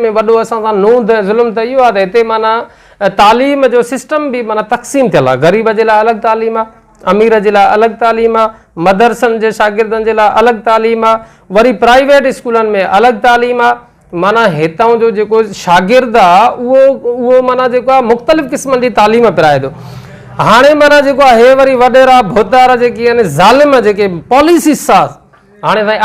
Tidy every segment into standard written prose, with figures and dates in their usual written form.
में वॾो असां सां नूंद ज़ुल्म त इहो आहे त हिते माना तालीम जो सिस्टम भी माना तक़सीम थियल आहे। ग़रीब जे लाइ अलॻि तालीम आहे, अमीर जे लाइ अलॻि तालीम आहे, मदरसनि जे शागिर्दनि जे लाइ अलॻि तालीम आहे, वरी प्राइवेट स्कूलनि में अलॻि तालीम आहे। माना हितां जो जेको शागिर्द आहे उहो माना जेको आहे मुख़्तलिफ़ क़िस्मनि जी तालीम पिराए थो। हाणे माना जेको आहे हे वरी वॾेरा भोतार जेके आहिनि ज़ालिम जेके पॉलिसी साज़, हाणे साईं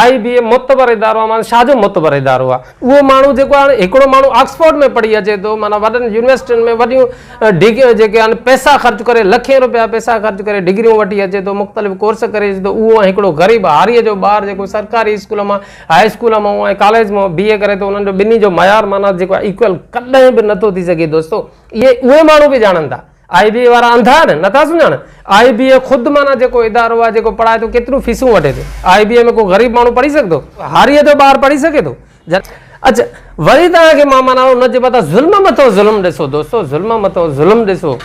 IBA मुतबर इदारो आहे, माना छाजो मुतबर इदारो आहे? उहो माण्हू जेको आहे हिकिड़ो माण्हू ऑक्सफोर्ड में पढ़ी अचे थो, माना वॾनि यूनिवर्सिटियुनि में वॾियूं डिग्री जेके आहिनि पैसा ख़र्च करे, लखे रुपया पैसा ख़र्च करे डिग्रियूं वठी अचे थो, मुख़्तलिफ़ कोर्स करे अचे थो। उहो हिकिड़ो ग़रीब हारीअ जो ॿारु जेको सरकारी स्कूल मां, हाई स्कूल मां ऐं कॉलेज मां BA करे थो, उन्हनि जो ॿिन्ही जो मयार माना जेको आहे इक्वल कॾहिं बि नथो थी सघे दोस्तो। उहे माण्हू बि ॼाणनि था। IBA वारा अंधा आहिनि, नथा सुञाण। IBA ख़ुदि माना जेको इदारो आहे जेको पढ़ाए थो, केतिरियूं फीसूं वठे थो। IBA में को ग़रीब माण्हू पढ़ी सघंदो? हारीअ जो ॿारु पढ़ी सघे थो? अच्छा, वरी तव्हांखे मां माना उनजे मथां ज़ुल्म मथां ज़ुल्म ॾिसो दोस्तो, ज़ुल्म मथां ज़ुल्म ॾिसो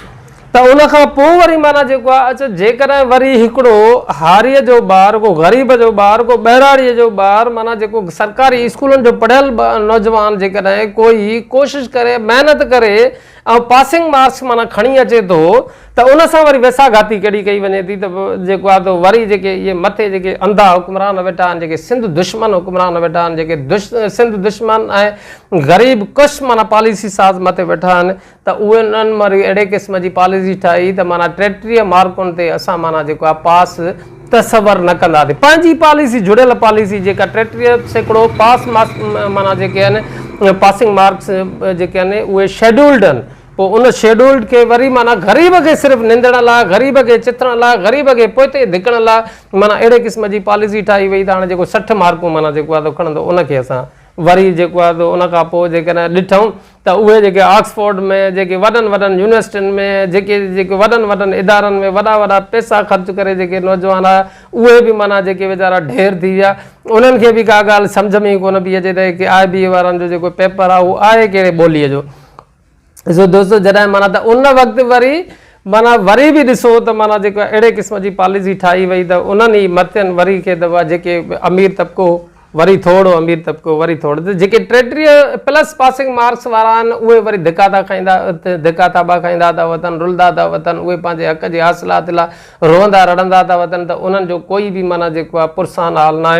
त उन खां पोइ वरी माना जेको आहे, अच्छा जेकॾहिं वरी हिकिड़ो हारीअ जो ॿारु, को ग़रीब जो ॿारु, को ॿहिराड़ीअ जो ॿारु, माना जेको सरकारी स्कूलनि जो पढ़ियल नौजवान जेकॾहिं कोई कोशिशि करे, महिनत करे ऐं पासिंग मार्क्स माना खणी अचे थो, त उन सां वरी वेसाघाती कहिड़ी कई वञे थी त जेको आहे त वरी जेके इहे मथे जेके अंधा हुक्मरान वेठा आहिनि, जेके सिंध दुश्मन हुक्मरान वेठा आहिनि, जेके सिंध दुश्मन ऐं ग़रीब कुश माना पॉलिसी साज़ मथे वेठा आहिनि, त उहे उन्हनि वरी अहिड़े क़िस्म जी पॉलिसी ठाही त माना 33 मार्कुनि ते असां माना जेको आहे पास तसवर न कंदासीं। पंहिंजी पॉलिसी, जुड़ियल पॉलिसी जेका 33% पास मार्क्स माना जेके आहिनि पासिंग मार्क्स जेके आहिनि उहे शेड्यूल्ड आहिनि। पोइ उन शेड्यूल्ड खे वरी माना ग़रीब खे सिर्फ़ु निंदण लाइ, ग़रीब खे चिथण लाइ, ग़रीब खे पोइते धिकण लाइ माना अहिड़े क़िस्म जी पॉलिसी ठाही वई त हाणे जेको 60 मार्कूं माना जेको आहे खणंदो, उनखे असां वरी जेको आहे त उन खां पोइ जेकॾहिं ॾिठूं त उहे जेके ऑक्सफोर्ड में जेके वॾनि यूनिवर्सिटियुनि में जेके वॾनि इदारनि में वॾा पैसा ख़र्च करे जेके नौजवान आहे, उहे बि माना जेके वीचारा ढेर थी विया। उन्हनि खे बि का ॻाल्हि सम्झ में ई कोन पई अचे त की IBA वारनि जो जेको पेपर आहे उहो आहे कहिड़े ॿोलीअ जो। ॾिसो दोस्तो, जॾहिं माना त उन वक़्तु वरी बि ॾिसो त माना जेको अहिड़े क़िस्म जी पॉलिसी ठाही वई त उन्हनि ई मथियनि वरी खे त जेके अमीर तबिको वरी थोरो, अमीर तबिको वरी थोरो, त जेके 33+ पासिंग मार्क्स वारा आहिनि उहे वरी धिका थाबा खाईंदा था वतन, रुलंदा था वतन, उहे पंहिंजे हक़ जे हासिलात लाइ रोअंदा रड़ंदा था वतन, त उन्हनि जो कोई बि माना जेको आहे पुरसान हाल न आहे।